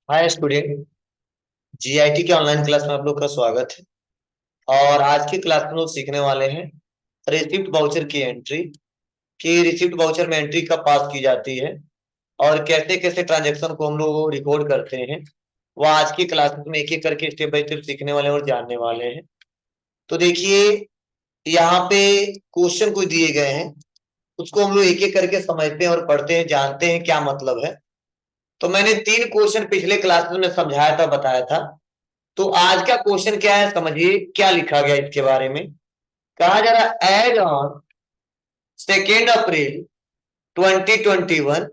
Hi student. GIT के online class में आप लोग का स्वागत है। और आज की क्लास में लोग सीखने वाले हैं रिसिप्ट वाउचर की एंट्री, कि रिसिप्ट वाउचर में एंट्री कब पास की जाती है और कैसे कैसे ट्रांजैक्शन को हम लोग रिकॉर्ड करते हैं। वह आज की क्लास में एक एक करके स्टेप बाय स्टेप सीखने वाले हैं और जानने वाले हैं। तो देखिए, यहाँ पे क्वेश्चन कुछ दिए गए हैं, उसको हम लोग एक एक करके समझते हैं और पढ़ते हैं, जानते हैं क्या मतलब है। तो मैंने 3 क्वेश्चन पिछले क्लास में समझाया था, बताया था। तो आज का क्वेश्चन क्या है, समझिए क्या लिखा गया इसके बारे में। कहा जा रहा, एज ऑन 2 अप्रैल 2021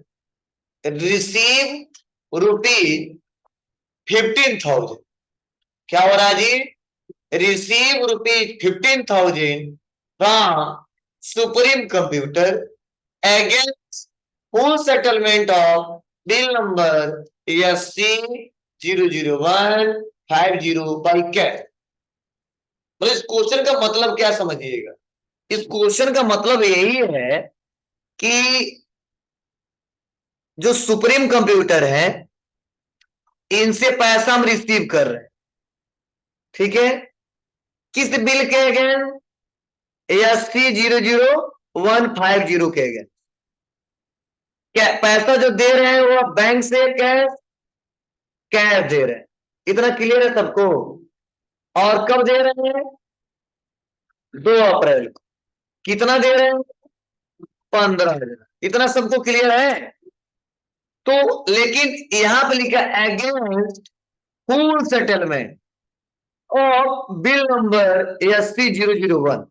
रिसीव ₹15,000। क्या हो रहा है जी? Receive ₹15,000 from supreme computer against full settlement of bill number SC001550 by cash. मतलब इस क्वेश्चन का मतलब क्या समझिएगा। इस क्वेश्चन का मतलब यही है कि जो सुप्रीम कंप्यूटर है, इनसे पैसा हम रिसीव कर रहे हैं, ठीक है। किस बिल के अगेंस्ट? SC001550 के अगेंस्ट। क्या पैसा जो दे रहे हैं वो बैंक से कैश कैश दे रहे हैं। इतना क्लियर है सबको? और कब दे रहे हैं? 2 अप्रैल को। कितना दे रहे हैं? 15,000। इतना सबको क्लियर है? तो लेकिन यहां पे लिखा against full settlement of bill number SC001।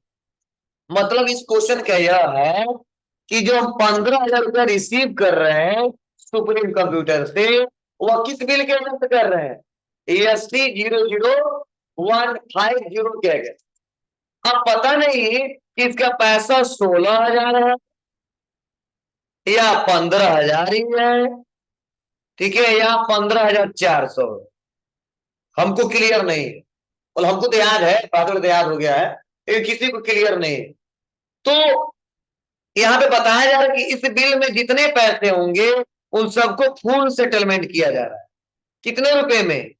मतलब इस क्वेश्चन का यह है कि जो हम 15,000 रुपया रिसीव कर रहे हैं सुप्रीम कंप्यूटर से, वह किस बिल के अगेंस्ट कर रहे हैं? SC00150 के अगेंस्ट। अब पता नहीं कि इसका पैसा 16,000 है या 15,000 ही है, ठीक है, या 15,400। हमको क्लियर नहीं है। और हमको तो याद है, पागल तो याद हो गया है, लेकिन किसी को क्लियर नहीं है। तो यहाँ पे बताया जा रहा है कि इस बिल में जितने पैसे होंगे उन सबको फुल सेटलमेंट किया जा रहा है। कितने रुपए में?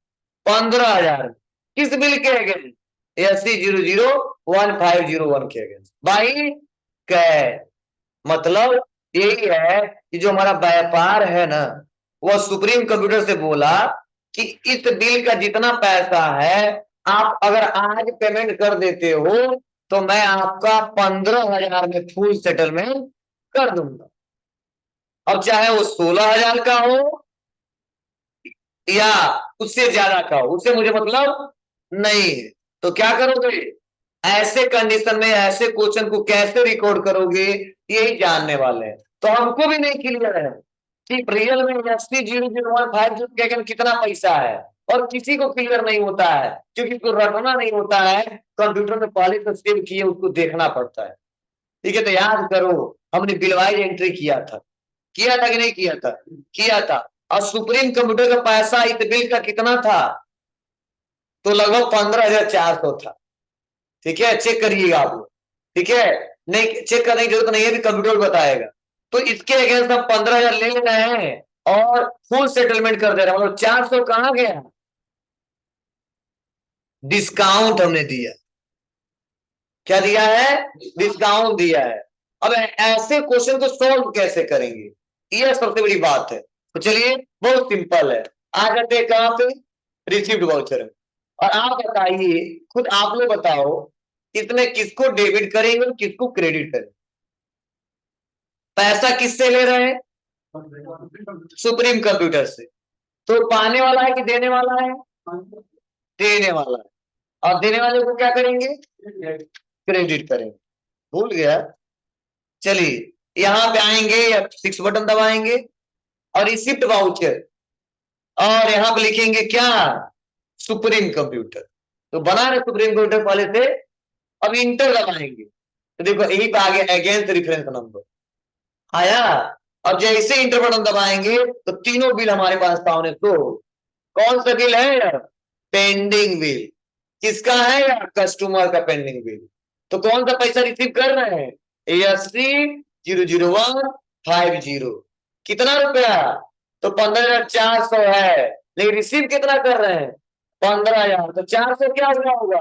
15,000। किस बिल के अगेंस्ट? SC001501 के अगेंस्ट बाई कैश। मतलब यही है कि जो हमारा व्यापार है ना, वह सुप्रीम कंप्यूटर से बोला कि इस बिल का जितना पैसा है, आप अगर आज पेमेंट कर देते हो तो मैं आपका 15,000 में फुल सेटलमेंट कर दूंगा। अब चाहे वो 16,000 का हो या उससे ज्यादा का हो, उससे मुझे मतलब नहीं है। तो क्या करोगे ऐसे कंडीशन में? ऐसे क्वेश्चन को कैसे रिकॉर्ड करोगे, यही जानने वाले हैं। तो हमको भी नहीं क्लियर है कि रियल में SC0015 कितना पैसा है, और किसी को क्लियर नहीं होता है क्योंकि उसको रटना नहीं होता है। कंप्यूटर में पहले तो सेव किए, उसको देखना पड़ता है, ठीक है। तो याद करो, हमने बिलवाइज एंट्री किया था कि नहीं किया था? किया था। और सुप्रीम कंप्यूटर का पैसा इस बिल का कितना था? तो लगभग 15,400 था, ठीक है। चेक करिएगा आप लोग, ठीक है। नहीं चेक करने की जरूरत नहीं है, भी कंप्यूटर बताएगा। तो इसके अगेंस्ट हम 15,000 ले रहे हैं और फुल सेटलमेंट कर दे रहे हैं। मतलब 400 कहां गया? डिस्काउंट हमने दिया। क्या दिया है? डिस्काउंट दिया है। अब ऐसे क्वेश्चन को सॉल्व कैसे करेंगे, यह सबसे बड़ी बात है। तो चलिए, बहुत सिंपल है। आ जाते हैं कहां पे? रिसिप्ट वाउचर में। और आप बताइए, खुद आप लोग बताओ, इसमें किसको डेबिट करेंगे और किसको क्रेडिट करेंगे? पैसा किससे ले रहे हैं? सुप्रीम कंप्यूटर से। तो पाने वाला है कि देने वाला है? देने वाला है। और देने वाले को क्या करेंगे? क्रेडिट करेंगे। भूल गया? चलिए, यहां पे आएंगे या 6 बटन दबाएंगे और रिसिप्ट वाउचर, और यहां पे लिखेंगे क्या? Supreme computer. तो बना रहे सुप्रीम कंप्यूटर पहले से। अब इंटर दबाएंगे तो देखो यही पे आ गया अगेंस्ट रेफरेंस नंबर आया। अब जैसे इंटर बटन दबाएंगे तो तीनों बिल हमारे पास सामने तो कौन सा बिल है? Pending bill. किसका है? या कस्टमर का पेंडिंग बिल। तो कौन सा पैसा रिसीव कर रहे हैं? SC000150। कितना रुपया? तो 15,400 है। लेकिन रिसीव कितना कर रहे हैं? 15,000। तो 400 क्या हुआ होगा?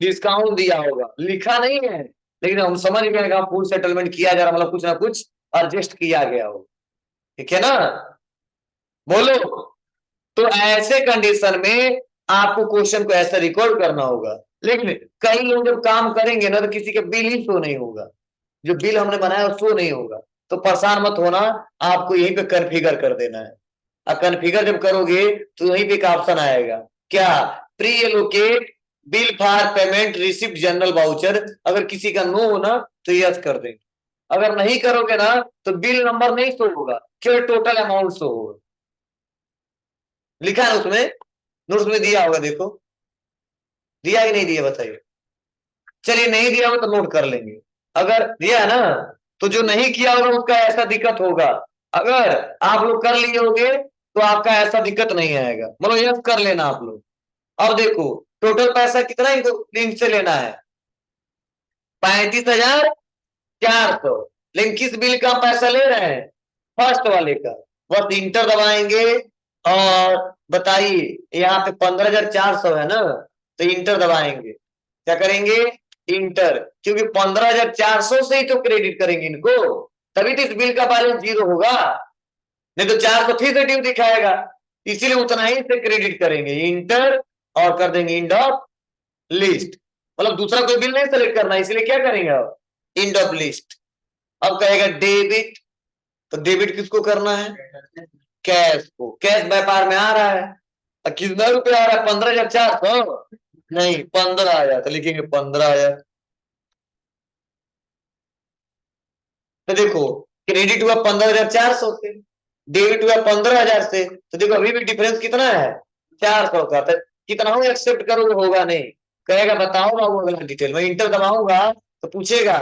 डिस्काउंट दिया होगा, लिखा नहीं है, लेकिन हम समझ गए कि फुल सेटलमेंट किया जा रहा, मतलब कुछ ना कुछ एडजस्ट किया गया हो। ठीक है ना? बोलो। तो ऐसे कंडीशन में आपको क्वेश्चन को ऐसे रिकॉर्ड करना होगा। लेकिन कई लोग जब काम करेंगे ना, तो किसी का बिल ही शो नहीं होगा, जो बिल हमने बनाया वो शो नहीं होगा। तो परेशान मत होना, आपको यहीं पे कन्फिगर कर देना है। और कन्फिगर जब करोगे तो यहीं पे एक ऑप्शन आएगा, क्या? Pre allocate bill for payment receipt general voucher. अगर किसी का नो हो ना तो यस कर देंगे, अगर नहीं करोगे ना तो बिल नंबर नहीं शो होगा, केवल टोटल अमाउंट शो होगा। लिखा है उसमें, नोट्स में दिया होगा, देखो दिया कि नहीं दिया बताइए। चलिए नहीं दिया होगा तो नोट कर लेंगे, अगर दिया है ना तो जो नहीं किया होगा उसका ऐसा दिक्कत होगा। अगर आप लोग कर लिए होगे तो आपका ऐसा दिक्कत नहीं आएगा, मतलब यस कर लेना आप लोग। अब देखो टोटल पैसा कितना इनको लिंक से लेना है? 35,400। लेकिन किस बिल का पैसा ले रहे हैं? फर्स्ट वाले का। बस इंटर दबाएंगे और बताइए, यहाँ पे 15,400 है ना, तो इंटर दबाएंगे। क्या करेंगे? इंटर, क्योंकि 15,400 से ही तो क्रेडिट करेंगे इनको, तभी तो इस बिल का बैलेंस 0 होगा, नहीं तो 400 फिर से ड्यू दिखाएगा। इसीलिए उतना ही से क्रेडिट करेंगे, इंटर, और कर देंगे इंड ऑफ लिस्ट। मतलब दूसरा कोई बिल नहीं सेलेक्ट करना, इसलिए क्या करेंगे अब? End of list. अब कहेगा डेबिट, तो डेबिट किसको करना है? कैश को। कैश व्यापार में आ रहा है, और कितना रुपया आ रहा है? 15,400 नहीं 15,000, तो लिखेंगे 15,000। तो देखो क्रेडिट हुआ 15,400 से, डेबिट हुआ 15,000 से, तो देखो अभी भी डिफरेंस कितना है? 400 का। तो कितना हो एक्सेप्ट करोगे? होगा नहीं, कहेगा बताओ बाबू अगला डिटेल। मैं इंटर दबाऊंगा तो पूछेगा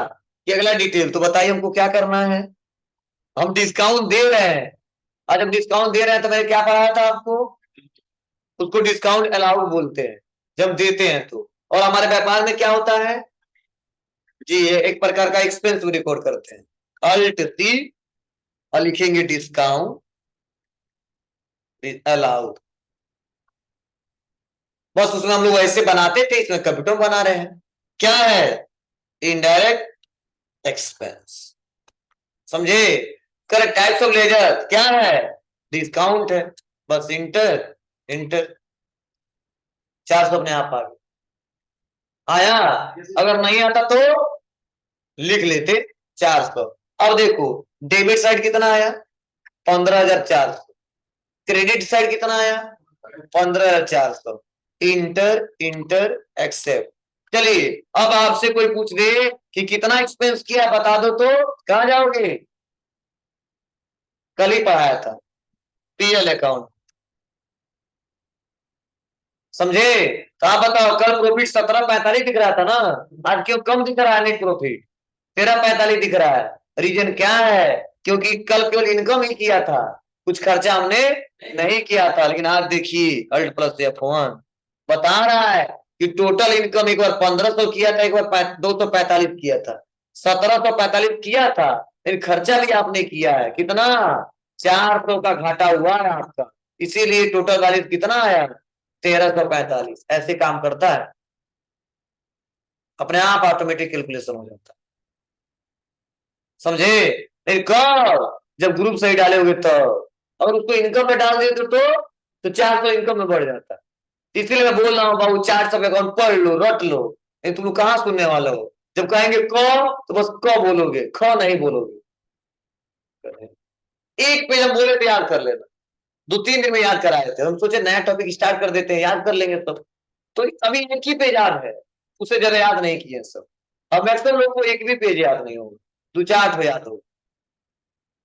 कि अगला डिटेल, तो बताइए हमको क्या करना है। हम डिस्काउंट दे रहे हैं, और जब डिस्काउंट दे रहे हैं तो मैंने क्या पढ़ाया था आपको? उसको डिस्काउंट अलाउड बोलते हैं जब देते हैं तो। और हमारे व्यापार में क्या होता है जी? ये एक प्रकार का एक्सपेंस रिकॉर्ड करते हैं, अल्ट सी, और लिखेंगे डिस्काउंट अलाउड। बस उसमें हम लोग ऐसे बनाते थे, इसमें कंप्यूटर बना रहे हैं। क्या है? Indirect expense. समझे? करेक्ट टाइप्स ऑफ लेजर क्या है? डिस्काउंट है। बस इंटर, इंटर, 400 अपने आप आ गया। आया? अगर नहीं आता तो लिख लेते 400। अब देखो डेबिट साइड कितना आया? 15,400। क्रेडिट साइड कितना आया? 15,400। Enter, enter, accept. चलिए अब आपसे कोई पूछ दे कि कितना एक्सपेंस किया बता दो, तो कहां जाओगे? कल ही पढ़ाया था, पीएल अकाउंट। समझे? तो आप बताओ, कल प्रॉफिट 17,45 दिख रहा था ना, आज क्यों कम दिख रहा है नेट प्रॉफिट? 13,45 दिख रहा है। रीजन क्या है? क्योंकि कल केवल इनकम ही किया था, कुछ खर्चा हमने नहीं किया था। लेकिन आज देखिए अल्ट प्लस F1 बता रहा है कि टोटल इनकम एक बार 1,500 किया था, एक बार 245 किया था, 1,745 किया था, लेकिन खर्चा भी आपने किया है कितना? 400 का घाटा हुआ है आपका, इसीलिए टोटल बैलेंस कितना आया? 1,345। ऐसे काम करता है, अपने आप ऑटोमेटिक कैलकुलेशन हो जाता है। समझे? नहीं कब? जब ग्रुप सही डाले होगे तब। अगर उसको इनकम में डाल देते तो 400 इनकम में बढ़ जाता है। इसीलिए मैं बोल रहा हूँ बाबू 400 अकाउंट पढ़ लो, रट लो, नहीं तुम कहाँ सुनने वाले हो। जब कहेंगे क तो बस क बोलोगे, ख नहीं बोलोगे। एक पेज हम बोले थे याद कर लेना, 2-3 दिन में याद कराए थे। हम सोचे नया टॉपिक स्टार्ट कर देते हैं, याद कर लेंगे सब। तो अभी एक ही पेज याद है, उसे जरा याद नहीं किए सब। अब मैक्सिमम लोग को एक भी पेज याद नहीं होगा, 2-4 ठो याद होगा।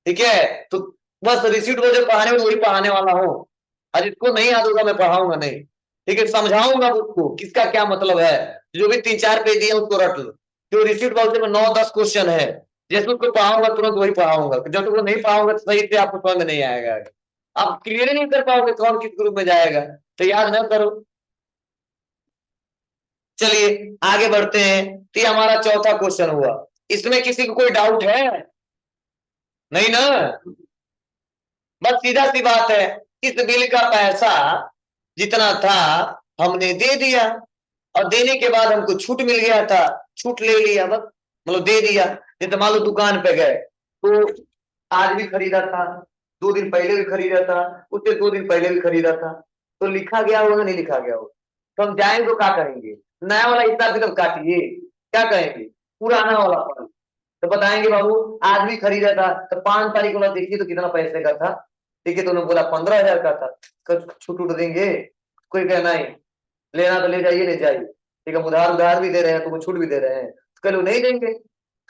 ठीक है? तो बस रिसीट वो जो पढ़ाने में वही पढ़ाने वाला हूँ। आज इसको नहीं याद होगा मैं पढ़ाऊंगा नहीं। ठीक है? समझाऊंगा उसको किसका क्या मतलब है। जो भी 3-4 पेज दिए उसको रट लो। जो रिसीट बाउचर में 9-10 क्वेश्चन है, जैसे उसको पढ़ाऊंगा तुरंत वही पढ़ाऊंगा। जब तक वो नहीं पढ़ाऊंगा तो सही से आपको समझ में नहीं आएगा, आप क्लियर ही नहीं कर पाओगे कौन किस ग्रुप में जाएगा। तो याद ना करो। चलिए आगे बढ़ते हैं। तो ये हमारा चौथा क्वेश्चन हुआ। इसमें किसी को कोई डाउट है? नहीं ना? बस सीधा सी बात है, इस बिल का पैसा जितना था हमने दे दिया, और देने के बाद हमको छूट मिल गया था, छूट ले लिया, बस मतलब दे दिया। जैसे मान लो दुकान पे गए तो आज भी खरीदा था, 2 दिन पहले भी खरीदा था, उससे 2 दिन पहले भी खरीदा था, तो लिखा गया होगा नहीं लिखा गया होगा? तो हम जाएंगे तो क्या करेंगे? नया वाला हिसाब किताब काटिए, क्या कहेंगे? पुराना वाला फल तो बताएंगे बाबू आज भी खरीदा था, तो 5 तारीख वाला देखिए तो कितना पैसे का था, ठीक है, तो उन्होंने बोला 15,000 का था, छूट उठ देंगे? कोई कहना नहीं, लेना तो ले जाइए, ले जाइए, ठीक है, उधार उधार भी दे रहे हैं, तुमको छूट भी दे रहे हैं, कई लोग नहीं देंगे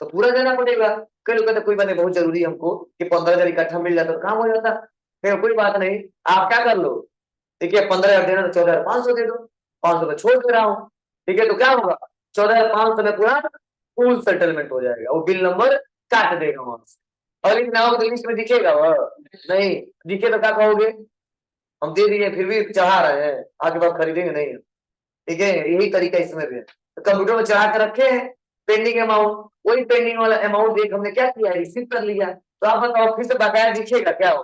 तो पूरा देना पड़ेगा। कई लोग कहते कोई बात नहीं, बहुत जरूरी है हमको कि 15,000 इकट्ठा मिल जाता तो काम हो जाता, फिर कोई बात नहीं, आप क्या कर लो, ठीक है, 15,000 देना तो 14,500 दे दो, 500 में छोड़ दे रहा हूँ, ठीक है, तो क्या होगा? 14,500 में पूरा फुल सेटलमेंट हो जाएगा, वो बिल नंबर काट देगा वहां से। और लिखना होगा तो लिस्ट में दिखेगा वह नहीं दिखे तो क्या कहोगे? हम दे दिए फिर भी चढ़ा रहे हैं, आगे बात खरीदेंगे नहीं, ठीक है, यही तरीका इसमें भी है। तो कंप्यूटर में चढ़ा कर रखे हैं पेंडिंग अमाउंट, वही पेंडिंग वाला अमाउंट देख हमने क्या किया, रिसीव कर लिया, तो आप बताओ फिर से बकाया दिखेगा क्या हो?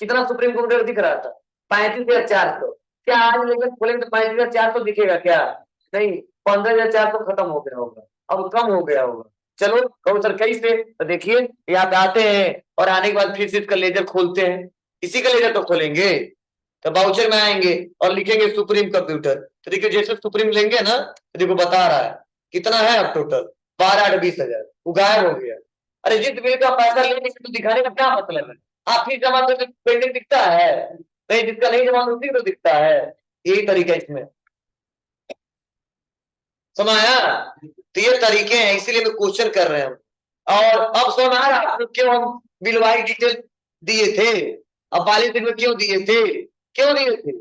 कितना सुप्रीम कोर्ट में दिख रहा था? 35,400। क्या आज लेकर खोलेंगे तो 35,400 दिखेगा क्या? नहीं, 15,400 खत्म हो गया होगा, अब कम हो गया होगा। चलो कहो सर कैसे, तो देखिए यहाँ पे आते हैं और आने के बाद फिर से इसका लेजर खोलते हैं, इसी का लेजर तो खोलेंगे, तो बाउचर में आएंगे और लिखेंगे सुप्रीम कंप्यूटर, तो देखिए जैसे सुप्रीम लेंगे ना तो देखो बता रहा है कितना है अब टोटल, 12,20,000, वो गायब हो गया। अरे जिस बिल का पैसा लेने से तो दिखाने का क्या मतलब है? आप फिर जमा करके पेंडिंग दिखता है, नहीं जिसका नहीं जमा उसी को दिखता है, यही तरीका इसमें समाया। तो ये तरीके हैं, इसीलिए मैं क्वेश्चन कर रहे हैं। और अब समझ आ रहा है क्यों हम बिल वाइज डिटेल दिए थे, अब 42 दिन में क्यों दिए थे, क्यों दिए थे?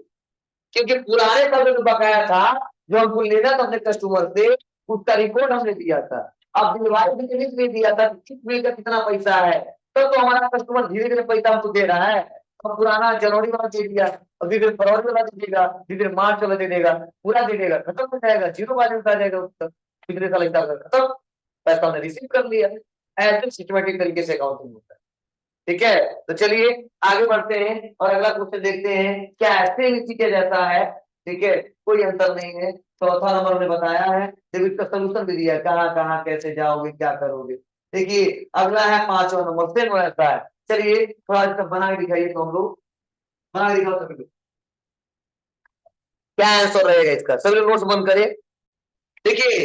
क्योंकि पुराने समय में बकाया था जो हमको लेना था अपने कस्टमर से, उसका रिकॉर्ड हमने दिया था। अब बिल वाइज डिटेल नहीं दिया था किस बिल का कितना पैसा है, तो हमारा कस्टमर धीरे धीरे पैसा हमको दे रहा है। अब पुराना जनवरी वाला दे दिया, अभी फिर फरवरी वाला दे देगा, धीरे मार्च वाला दे देगा, पूरा दे देगा, खत्म हो जाएगा, जीरो बैलेंस आ जाएगा उसका, पिछले साल हिसाब से खत्म, पैसा हमने रिसीव कर लिया। ऐसे सिस्टमेटिक तरीके से अकाउंटिंग होता है, ठीक है। तो चलिए आगे बढ़ते हैं और अगला क्वेश्चन देखते हैं, क्या ऐसे इसी के जैसा है? ठीक है, कोई अंतर नहीं है। चौथा नंबर ने बताया है, जब इसका सोल्यूशन भी दिया है, कहाँ कहाँ कैसे जाओगे क्या करोगे। देखिए अगला है 5वां नंबर, सेम वैसा है। चलिए थोड़ा इसका बना के दिखाइए, तो हम लोग बना के दिखाओ सभी लोग। क्या आंसर रहेगा इसका, सभी लोग नोट्स बंद करिए। देखिए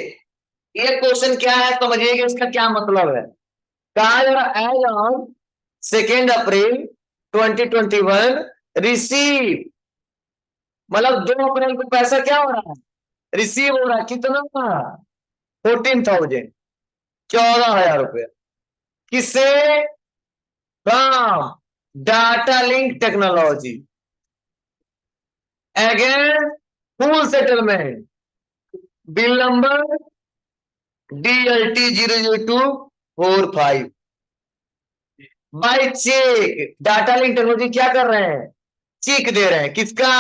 ये क्वेश्चन क्या है समझिएगा, इसका क्या मतलब है। कहा जा रहा एज ऑन 2 अप्रैल 2021 रिसीव, मतलब 2 अप्रैल को पैसा क्या हो रहा है, रिसीव हो रहा है, कितना? 14,000, 14,000 रुपया। किससे? From data link technology, again full settlement, bill number DLT 00245 by cheque. Data link technology क्या कर रहे हैं, चेक दे रहे हैं, किसका?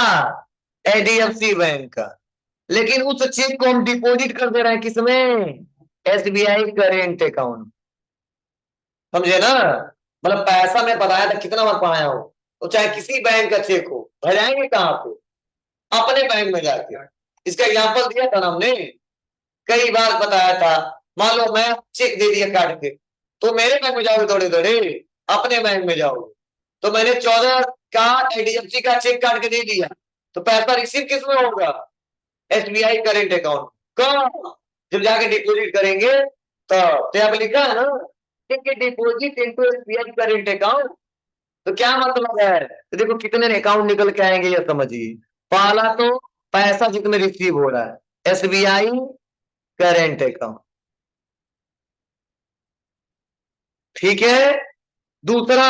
HDFC बैंक का। लेकिन उस चेक को हम डिपॉजिट कर दे रहे हैं किसमें? SBI करेंट अकाउंट, समझे ना? मतलब पैसा मैं बताया था कितना बार पढ़ाया हूं, तो चाहे किसी बैंक का चेक हो भेजाएंगे कहाँ पे? अपने बैंक में जाके। इसका एग्जांपल दिया था ना हमने, कई बार बताया था। मान लो मैं चेक दे दिया काट के, तो मेरे बैंक में जाओगे थोड़े थोड़े, अपने बैंक में जाओगे। तो मैंने 14 का HDFC का चेक काट के दे दिया, तो पैसा रिसीव किसमें होगा? SBI current account. कब? जब जाके डिपॉजिट करेंगे तो यहाँ पे लिखा है ना, deposit into SBI current account. तो क्या मतलब है, तो देखो कितने अकाउंट निकल के आएंगे ये समझिए। पहला तो पैसा जितने रिसीव हो रहा है SBI करेंट अकाउंट, ठीक है। दूसरा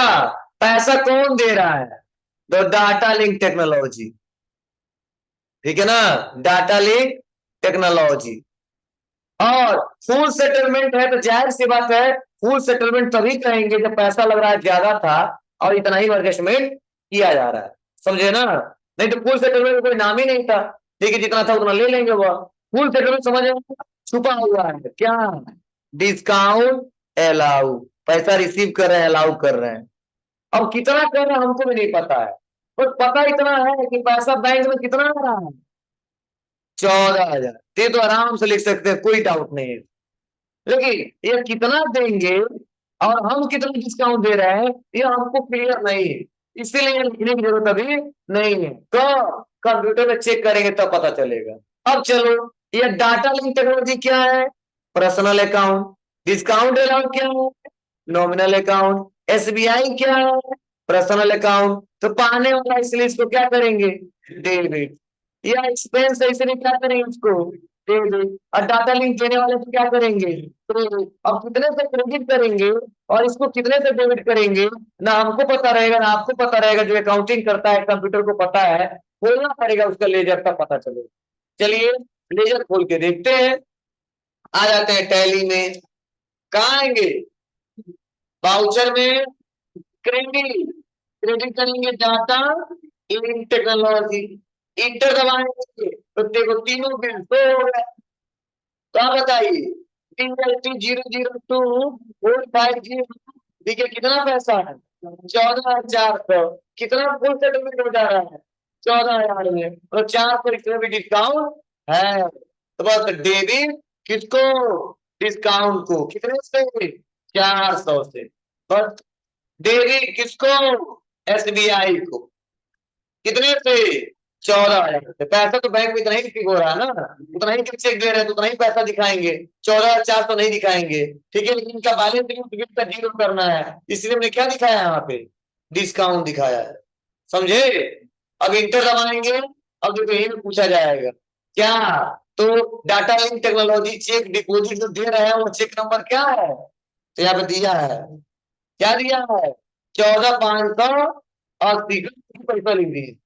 पैसा कौन दे रहा है, तो डाटा लिंक टेक्नोलॉजी, ठीक है ना, डाटा लिंक टेक्नोलॉजी। और फुल सेटलमेंट है तो जाहिर सी बात है, फुल सेटलमेंट तभी कहेंगे जब पैसा लग रहा है ज्यादा था और इतना ही एडजस्टमेंट किया जा रहा है, समझे ना? नहीं तो फुल सेटलमेंट कोई नाम ही नहीं था, ठीक है, जितना था उतना ले लेंगे। वह फुल सेटलमेंट समझ छुपा हुआ है क्या? डिस्काउंट अलाउ, पैसा रिसीव कर रहे हैं, अलाउ कर रहे हैं। अब कितना कर रहे हैं हमको भी नहीं पता है, बस पता इतना है कि पैसा बैंक में कितना आ रहा है, 14,000। ये तो आराम से लिख सकते हैं, कोई डाउट नहीं है। लेकिन ये कितना देंगे और हम कितना डिस्काउंट दे रहे हैं, ये हमको क्लियर नहीं है, इसीलिए लिखने की जरूरत अभी नहीं है। तो कंप्यूटर में चेक करेंगे तब पता चलेगा। अब चलो, ये डाटा लिंक टेक्नोलॉजी क्या है? Personal account. डिस्काउंट अलाउंस क्या है? Nominal account. एसबीआई क्या है? Personal account. तो पाने वाला, इसलिए इसको क्या करेंगे? डेबिट। या एक्सपेंस है, इसलिए क्या करेंगे इसको? डेबिट। और डाटा लिंक देने वाले को क्या करेंगे? क्रेडिट। अब कितने से क्रेडिट करेंगे और इसको कितने से डेबिट करेंगे, ना हमको पता रहेगा ना आपको पता रहेगा। जो अकाउंटिंग करता है कंप्यूटर को पता है, खोलना पड़ेगा उसका लेजर, तब पता चलेगा। चलिए लेजर खोल के देखते हैं। आ जाते हैं टैली में। कहाँ आएंगे? वाउचर में क्रेडिट। क्रेडिट करेंगे डाटा इन टेक्नोलॉजी। इंटर दबाएंगे तो देखो तीनों बिल तो हो गए। तो आप बताइए, 00245 देखिए कितना पैसा है? 14,400। कितना फुल सेटलमेंट हो जा रहा है? 14,000 में। तो 400 इसमें भी डिस्काउंट है, तो बस डेबिट किसको? डिस्काउंट को। कितने से? 400 से। बस डेबिट किसको? एसबीआई को। कितने से? 14,000 से। पैसा तो बैंक में इतना ही रिसीव हो रहा है ना, उतना ही चेक दे रहे हैं तो उतना ही पैसा दिखाएंगे, 14,400 नहीं दिखाएंगे। ठीक है, लेकिन इनका बैलेंस शीट का जीरो करना है, इसलिए हमने क्या दिखाया यहाँ पे? डिस्काउंट दिखाया है। समझे? अब इंटर दबाएंगे। अब देखो यही में पूछा जाएगा क्या? तो data link technology cheque deposit जो दे रहे हैं वो चेक नंबर क्या है? तो यहाँ पे दिया है, क्या दिया है? 14,580 का पैसा लिख दिए।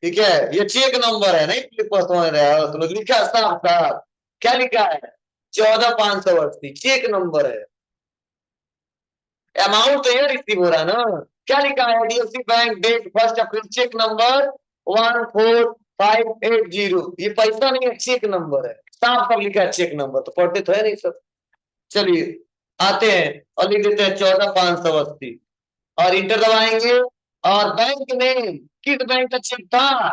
ठीक है, ये चेक नंबर है, नहीं समझ रहे हो तो लिखा साफ साफ। क्या लिखा है? 14,580 चेक नंबर है। अमाउंट तो ये रिसीव हो रहा है ना। क्या लिखा है? एचडीएफसी बैंक डेट 1 अप्रैल चेक नंबर 14580। ये पैसा नहीं है, चेक नंबर है, साफ साफ लिखा है चेक नंबर। तो पढ़ते तो है नहीं सब। चलिए आते हैं और लिख देते हैं 14,580 और इंटर दबाएंगे। और बैंक नेम किस बैंक का चेक था?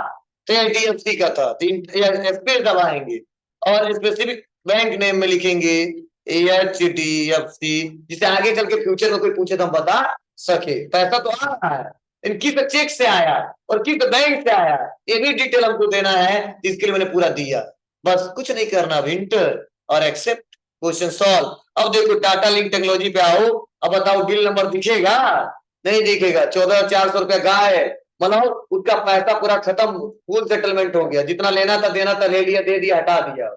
तो एचडीएफसी का था। स्पेस दबाएंगे और स्पेसिफिक बैंक नेम में लिखेंगे एचडीएफसी, जिसे आगे चल के फ्यूचर में कोई पूछे तो हम बता सके। पैसा तो आ रहा है, लेकिन किस चेक से आया और किस बैंक से आया, ये भी डिटेल हमको देना है, जिसके लिए मैंने पूरा दिया। बस कुछ नहीं करना, इंटर और एक्सेप्ट, क्वेश्चन सॉल्व। अब देखो डाटा लिंक टेक्नोलॉजी पे आओ। अब बताओ बिल नंबर दिखेगा? नहीं दिखेगा। 14,400 रुपया गाय, मतलब उसका पैसा पूरा खत्म, फुल सेटलमेंट हो गया। जितना लेना था देना था ले लिया, दे दिया, हटा दिया।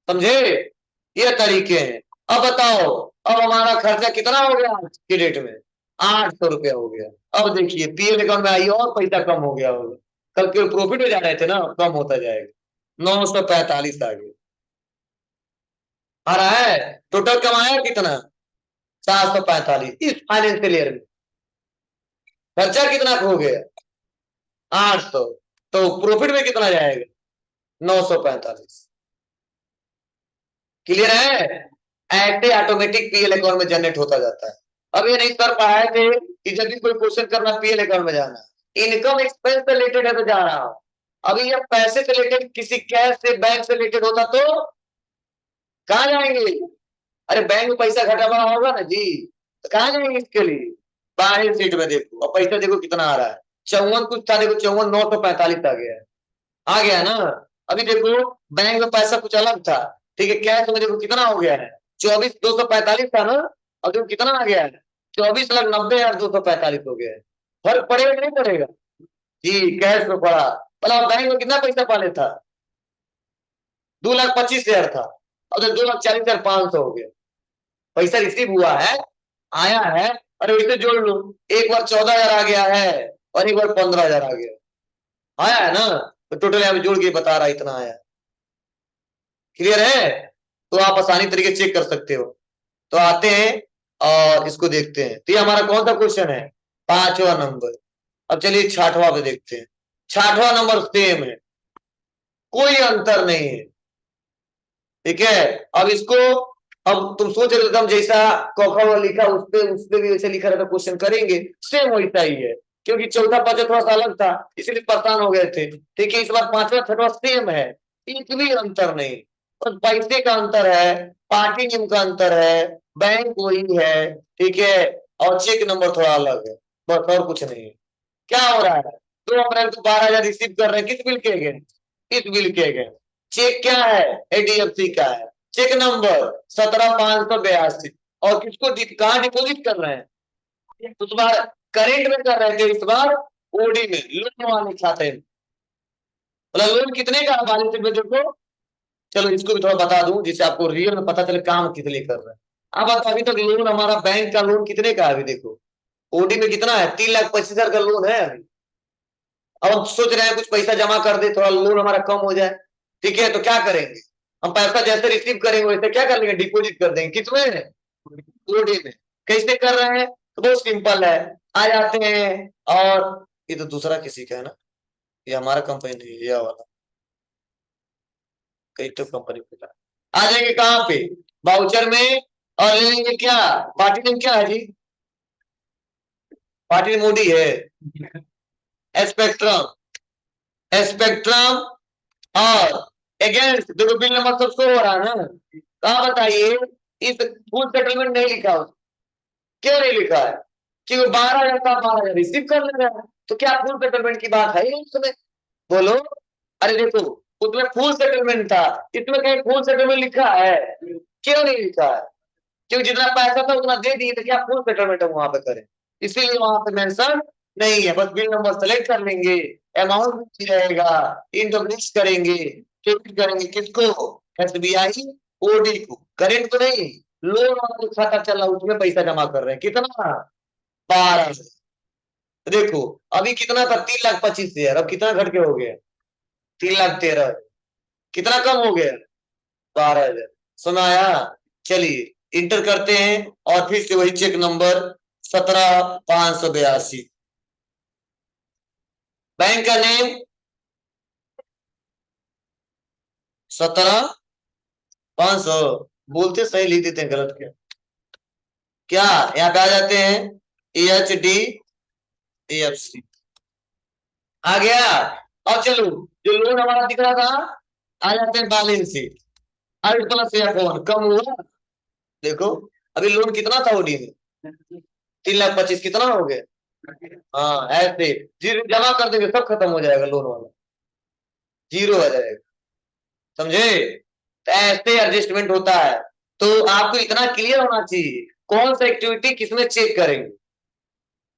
समझे? ये तरीके हैं। अब बताओ, अब हमारा खर्चा कितना हो गया आज की डेट में? 800 रुपया हो गया। अब देखिए पीएल अकाउंट में आई और पैसा कम हो गया होगा, कल के प्रॉफिट में जा रहे थे ना, कम होता जाएगा। 945 आ गया। आ रहा है? टोटल कमाया कितना? 745 इस फाइनेंशियल ईयर में। खर्चा कितना हो गया? 800। तो प्रॉफिट में कितना जाएगा? 945। क्लियर है? ऐसे ऑटोमेटिक पीएल अकाउंट में जनरेट होता जाता है। अब ये नहीं कर पाए थे कि जब भी कोई क्वेश्चन करना पीएल अकाउंट में जाना, इनकम एक्सपेंस से रिलेटेड है तो जा रहा हूं। अभी ये पैसे से रिलेटेड, किसी कैश से बैंक से रिलेटेड होता तो कहाँ जाएंगे? अरे बैंक में पैसा घटा हुआ होगा ना जी, तो कहाँ जाएंगे इसके लिए? बैलेंस शीट में देखो, और पैसा देखो कितना आ रहा है। 54 कुछ था, देखो 54 945 आ गया है। आ गया ना? अभी देखो बैंक में पैसा कुछ अलग था, ठीक है, कैश में देखो कितना हो गया है? 24,245 था ना, अब देखो कितना आ गया है? 24,90,245 हो गया है। फर्क पड़ेगा कि नहीं पड़ेगा? जी कैश में पड़ा। मतलब बैंक में कितना पैसा पहले था? 2,25,000 था, अब तो 2,40,500 हो गया। पैसा रिसीव हुआ है, आया है। अरे वैसे जोड़ लो, एक बार 14,000 आ गया है और एक बार 15,000 आ गया। आया है ना? तो टोटल यहाँ पे जोड़ के बता रहा इतना आया। क्लियर है? तो आप आसानी तरीके चेक कर सकते हो। तो आते हैं और इसको देखते हैं। तो ये हमारा कौन सा क्वेश्चन है? 5वां नंबर। अब चलिए 6वां पे देखते हैं। 6वां नंबर सेम है, कोई अंतर नहीं है। ठीक है, अब इसको, अब तुम सोच रहे हो हम जैसा कॉखा लिखा उस पे भी वैसे लिखा रहता क्वेश्चन करेंगे, सेम वैसा ही है। क्योंकि चौथा पांचवा थोड़ा सा अलग था, इसलिए परेशान हो गए थे। ठीक है, इस बार पांचवा छठवा सेम है, एक भी अंतर नहीं। और पैसे का अंतर है, पार्टी नेम का अंतर है, बैंक वही है, ठीक है, और चेक नंबर थोड़ा अलग है, बस और कुछ नहीं है। क्या हो रहा है, 2 अप्रैल को 12,000 रिसीव कर रहे हैं, किस बिल के अगेंस्ट, इस बिल के अगेंस्ट। चेक क्या है, एडीएफसी का है, चेक नंबर 17,582, और किसको कहाँ डिपोजिट कर रहे हैं, उस बार करेंट में कर रहे थे, इस बार ओडी में, लोन वाले खाते में। मतलब लोन कितने का है बैलेंस शीट में देखो। चलो इसको भी थोड़ा बता दूं, जिससे आपको रियल में पता चले काम कितने लिए कर रहे हैं। अब अभी तक लोन, हमारा बैंक का लोन कितने का है अभी देखो, ओडी में कितना है, 3,25,000 का लोन है अभी। अब हम सोच रहे हैं कुछ पैसा जमा कर दे, थोड़ा लोन हमारा कम हो जाए। ठीक है, तो क्या करेंगे, हम पैसा जैसे रिसीव करेंगे वैसे क्या कर लेंगे, डिपोजिट कर देंगे, किसमें, ओडी में। कैसे कर रहे हैं, तो बहुत सिंपल है, आ जाते हैं, और ये तो दूसरा किसी का है ना, ये हमारा कंपनी नहीं है, ये वाला कई तो कंपनी का। आ जाएंगे कहाँ पे, बाउचर में, और ले लेंगे क्या, पार्टी नेम क्या है जी, पार्टी नेम मोडी है, स्पेक्ट्रम, स्पेक्ट्रम, और अगेंस्ट देखो बिल नंबर सब शो हो रहा है ना। कहा बताइए, इस फुल सेटलमेंट नहीं लिखा, क्यों नहीं लिखा है, क्योंकि 12,000 का 12,000 रिसीव कर ले रहा है, तो क्या फुल सेटलमेंट की बात है उसमें, बोलो। अरे देखो, उसमें फुल सेटलमेंट था, इसमें कहीं फुल सेटलमेंट लिखा है, क्यों नहीं लिखा है, क्योंकि जितना पैसा था उतना दे दिए, तो क्या फुल सेटलमेंट हम वहां पे करें, इसीलिए वहां पे मेंशन नहीं है। बस बिल नंबर सेलेक्ट कर लेंगे, अमाउंट भी रहेगा, इनकम लिस्ट करेंगे, डेबिट करेंगे किसको, एसबीआई ओडी को, करेंट को नहीं, लोन वाला जो खाता चल रहा है उसमें पैसा जमा कर रहे हैं, कितना, 12। देखो अभी कितना था, 3,25,000, अब कितना घट के हो गया, 3,13,000, कितना कम हो गया, 12,000। सुनाया, चलिए इंटर करते हैं, और फिर से वही चेक नंबर 17,582, बैंक का नेम 17,500, बोलते सही लिख देते हैं, गलत क्या, क्या यहाँ पे आ जाते हैं, EHDAFC आ गया। अब चलो, जो लोन हमारा दिख रहा था, आ जाते हैं बैलेंस शीट, अल्ट प्लस या कौन कम हुआ, देखो अभी लोन कितना था ओडी में, 3,25,000, कितना हो गया, हाँ ऐसे जीरो जमा कर देंगे, सब खत्म हो जाएगा, लोन वाला जीरो आ जाएगा, समझे। तो ऐसे एडजस्टमेंट होता है, तो आपको इतना क्लियर होना चाहिए कौन सा एक्टिविटी किसमें चेक करेंगे,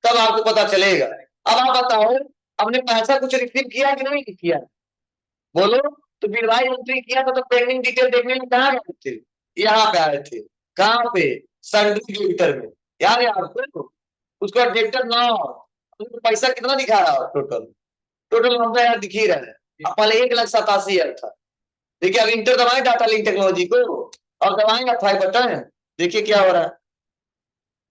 तब आपको पता चलेगा। अब आप बताओ, हमने पैसा कुछ रिसीव किया कि नहीं किया, बोलो। तो विड्राई एंट्री किया था, तो पेंडिंग डिटेल देखने में कहाँ गए थे, यहाँ पे आए थे, कहाँ पे, सन्ड्री डेबिटर में, याद है आपको, उसका डेबिटर नाउ, पैसा कितना दिखा रहा है, टोटल टोटल 90,000 दिख ही रहा है, अब पहले 1,87,000 था। देखिए अब इंटर दबाएं डाटा लिंक टेक्नोलॉजी को, और दबाएंगे फाइव बटन, देखिए क्या हो रहा है,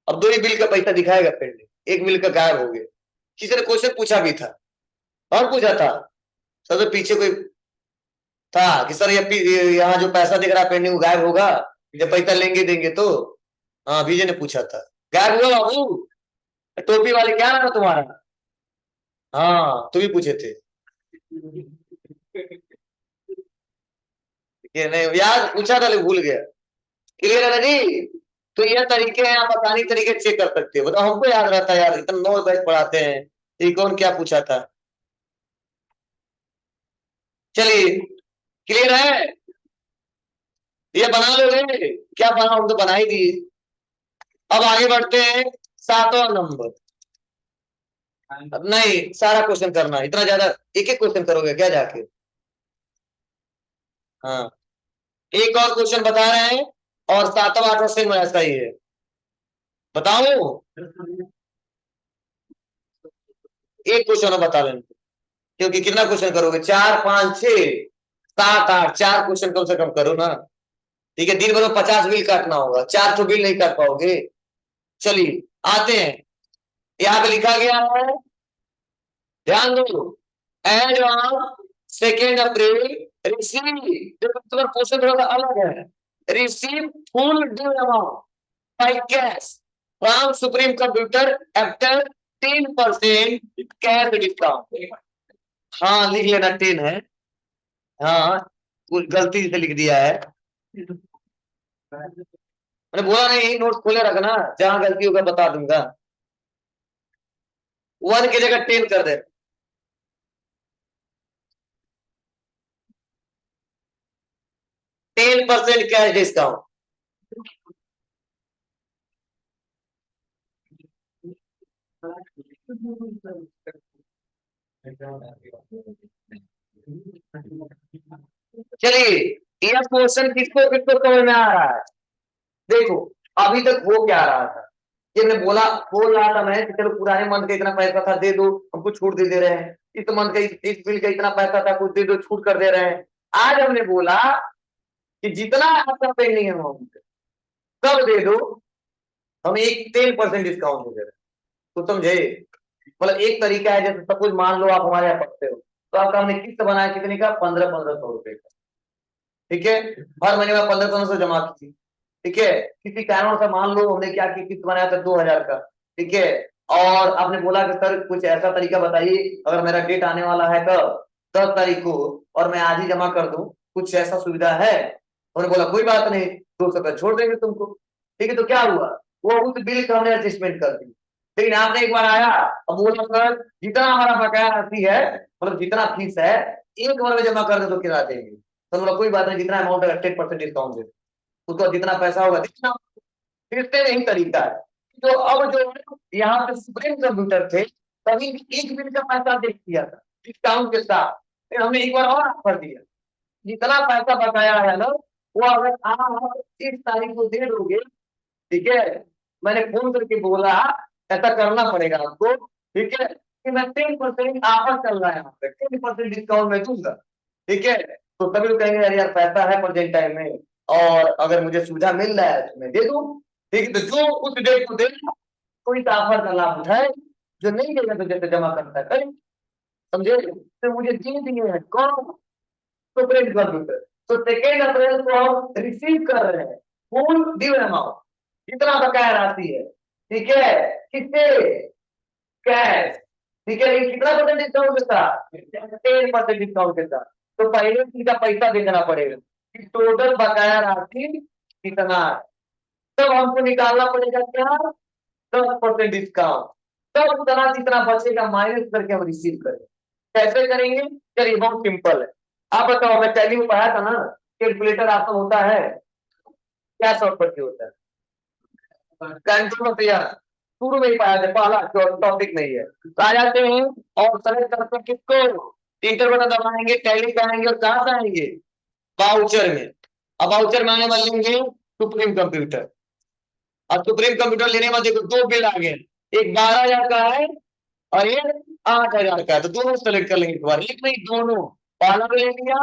अब दो ही बिल का पैसा दिखाएगा पेंडिंग, एक बिल का गायब हो गया। किसी ने क्वेश्चन पूछा भी था, और पूछा था, सबसे पीछे कोई था कि सर ये यहाँ जो पैसा दिख रहा है पेंडिंग, वो गायब होगा जब पैसा लेंगे देंगे तो, हाँ विजय ने पूछा था, गायब हुआ बाबू, टोपी वाले क्या नाम है तुम्हारा, हाँ तुम ही पूछे थे, ये नहीं याद पूछा था लेकिन भूल गया, क्लियर है ना जी। तो ये तरीके हैं, आप आसानी तरीके चेक कर सकते हो, बताओ हमको याद रहता है यार, इतना 9 बैच पढ़ाते हैं, ये कौन क्या पूछा था, चलिए क्लियर है, ये बना लोगे, क्या बना, हम तो बना ही दिए। अब आगे बढ़ते हैं, 7वां नंबर, नहीं सारा क्वेश्चन करना, इतना ज्यादा एक एक क्वेश्चन करोगे क्या जाके, हाँ एक और क्वेश्चन बता रहे हैं, और 7वां 8वां सेम ऐसा ही है, बताओ, एक क्वेश्चन और बता लेना, क्योंकि कितना क्वेश्चन करोगे, 4 5 6 7 8, 4 क्वेश्चन कम से कम करो ना, ठीक है, दिन भर में 50 बिल काटना होगा, 4 तो बिल नहीं काट पाओगे। चलिए आते हैं, यहाँ पे लिखा गया है, ध्यान दो, एज ऑन 2 अप्रैल रिसीव, तुम्हारा क्वेश्चन थोड़ा सा अलग है, receive full due amount by cash from supreme computer after 10% cash discount. हाँ लिख लेना 10 है। हाँ कुछ गलती से लिख दिया है, मैंने बोला नहीं यही नोट खोले रखना, जहां गलती होगा बता दूंगा। 1 की जगह 10 कर दे। 10% कैश डिस्काउंट। चलिए यह क्वेश्चन किसको किसको समझ में आ रहा है? देखो अभी तक हो क्या रहा था, ये मैं बोल रहा था मैं कि चलो पुराने मंथ का इतना पैसा था दे दो, हमको छूट दे रहे हैं। इस मंथ का इस बिल का इतना पैसा था कुछ दे दो, छूट कर दे रहे हैं। आज हमने बोला कि जितना आपका पेंडिंग है अमाउंट सब दे दो, हम एक 10% डिस्काउंट दे रहे हैं। तो समझे, मतलब एक तरीका है, जैसे सपोज मान लो आप हमारे यहाँ पढ़ते हो, तो आपका हमने किस्त बनाया कितने का, 1500 का। ठीक है, हर महीने में 1500 जमा की थी। ठीक है, किसी कारण से मान लो हमने क्या की, किस्त बनाया था 2000 का। ठीक है, और आपने बोला कि सर कुछ ऐसा तरीका बताइए अगर मेरा डेट आने वाला है तब 10 तारीख को, और मैं आज ही जमा कर दूं, कुछ ऐसा सुविधा है? उन्होंने बोला कोई बात नहीं, 200 छोड़ देंगे तुमको। ठीक है, तो क्या हुआ, वो उस बिल का हमने एडजस्टमेंट कर दी। लेकिन आपने एक बार आया और बोला सर जितना हमारा बकाया राशि है, मतलब जितना फीस है, एक बार में जमा कर दे तो कितना देंगे। तो बोला कोई बात नहीं, जितना अमाउंट है 10% डिस्काउंट दे, उसका जितना पैसा होगा जितना। फिर से यही तरीका है। तो अब जो यहाँ पे सुप्रीम कंप्यूटर थे, तभी एक बिल का पैसा देख दिया था डिस्काउंट के साथ। फिर हमने एक बार और ऑफर दिया, जितना पैसा बकाया है ना, वो अगर आप 30 तारीख को दे दोगे, ठीक है, मैंने फोन करके बोला ऐसा करना पड़ेगा आपको। ठीक है, कि मैं 10% ऑफर चल रहा है यहाँ पे, 10% डिस्काउंट में दूंगा। ठीक है, तो सभी लोग कहेंगे यार यार पैसा है प्रेजेंट टाइम में, और अगर मुझे सुविधा मिल रहा है तो मैं दे दूं। ठीक है, तो जो उस डेट को देगा कोई ऑफर का लाभ उठाए, जो नहीं देगा तो जैसे जमा करता है करें। समझे, तो मुझे दे दिए हैं कौन, सुप्रीम कंप्यूटर। तो 2 अप्रैल को हम रिसीव कर रहे हैं फुल ड्यू अमाउंट, जितना बकाया राशि है। ठीक है, किससे, कैश। ठीक है, लेकिन कितना परसेंट डिस्काउंट के साथ, 10% डिस्काउंट के साथ। तो पहले इनका पैसा देखना पड़ेगा कि टोटल बकाया राशि कितना है, तब हमको निकालना पड़ेगा क्या, 10% डिस्काउंट। तब उतना जितना बचेगा माइनस करके हम रिसीव करें। कैसे करेंगे, चलिए बहुत सिंपल है। आप बताओ, मैं टैली में पढ़ाया था ना, कैलकुलेटर आसान होता है, क्या शॉर्टकट होता है, कंट्रोल होता है, शुरू में ही पाया था, पहला टॉपिक नहीं है। तो आ जाते हैं और सेलेक्ट करते हैं किसको, इंटर बटन दबाएंगे, टैली पे आएंगे, और कहां से आएंगे, बाउचर में। अब बाउचर में आने वाले लेंगे सुप्रीम कंप्यूटर। अब सुप्रीम कंप्यूटर लेने वाले देखो 2 बिल आ गए, एक 12,000 का है और ये 8,000 का है, तो दोनों सेलेक्ट कर लेंगे एक बार, एक नहीं दोनों। पहला भी ले लिया,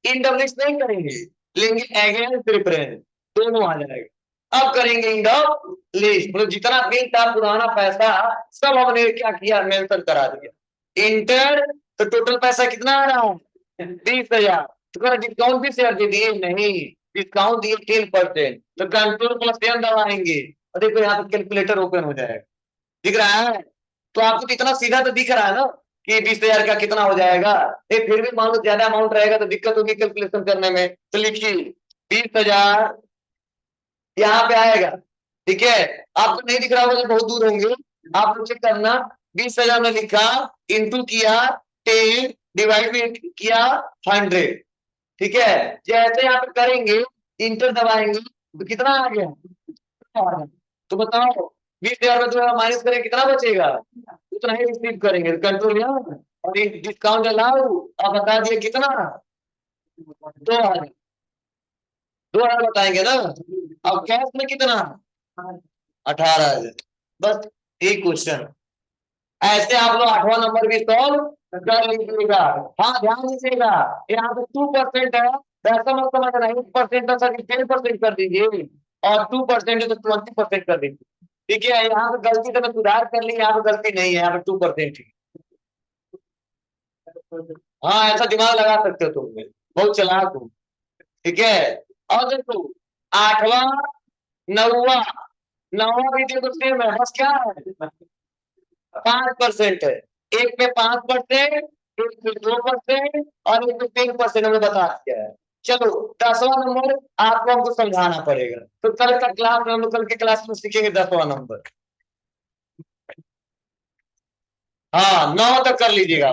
इंडब्लिश नहीं करेंगे, लेंगे अगेंस्ट प्रेफरेंस, दोनों आ जाएगा। अब करेंगे इंड ऑफ लिस्ट, मतलब जितना बिल था पुराना पैसा सब हमने क्या किया, मेंशन करा दिया, इंटर। तो टोटल पैसा कितना आ रहा है, 20,000। तो डिस्काउंट भी शेयर दे दिए, नहीं डिस्काउंट दिए 10%, तो कंट्रोल प्लस 10 दबाएंगे, और देखो यहाँ पे कैलकुलेटर ओपन हो जाएगा, दिख रहा है। तो आपको तो इतना सीधा तो दिख रहा है ना कि 20,000 का कितना हो जाएगा। फिर भी मान लो ज्यादा अमाउंट रहेगा तो दिक्कत होगी कैलकुलेशन करने में, तो लिखिए 20,000 यहाँ पे आएगा। ठीक है, आपको नहीं दिख रहा होगा तो बहुत दूर होंगे, आप लोग चेक करना। 20,000 में लिखा, इंटू किया 10, डिवाइड किया 100। ठीक है, जैसे यहाँ पे करेंगे, इंटर दबाएंगे तो कितना आ गया, तो बताओ 20,000 में 2,000 माइनस करें कितना बचेगा, उतना ही रिसीव करेंगे, कंट्रोल यहाँ। और डिस्काउंट अलाउ आप बता दिए कितना, 2,000, 2,000 बताएंगे ना। अब कैश में कितना, 18,000। बस एक क्वेश्चन, ऐसे आप लोग 8वां नंबर भी सॉल्व कर लीजिएगा। हाँ ध्यान दीजिएगा, यहाँ पे 2% है, ऐसा मत समझना 1% है सर 10% कर दीजिए, और 2% है तो 20% कर दीजिए। ठीक है, यहाँ पे गलती तो मैं सुधार कर ली, यहाँ पे गलती नहीं है, यहाँ पे 2% ही। हाँ ऐसा दिमाग लगा सकते हो तुम में, बहुत चालाक हो। ठीक है, और देखो 8वां 9वां, 9वां भी देखो सेम है, बस क्या है 5% है। एक पे 5%, एक पे 2% और एक पे 3% हमने बता दिया है। चलो 10वां नंबर आपको हमको समझाना पड़ेगा, तो कल का क्लास में हम लोग कल के क्लास में सीखेंगे 10वां नंबर। हाँ 9 तक कर लीजिएगा।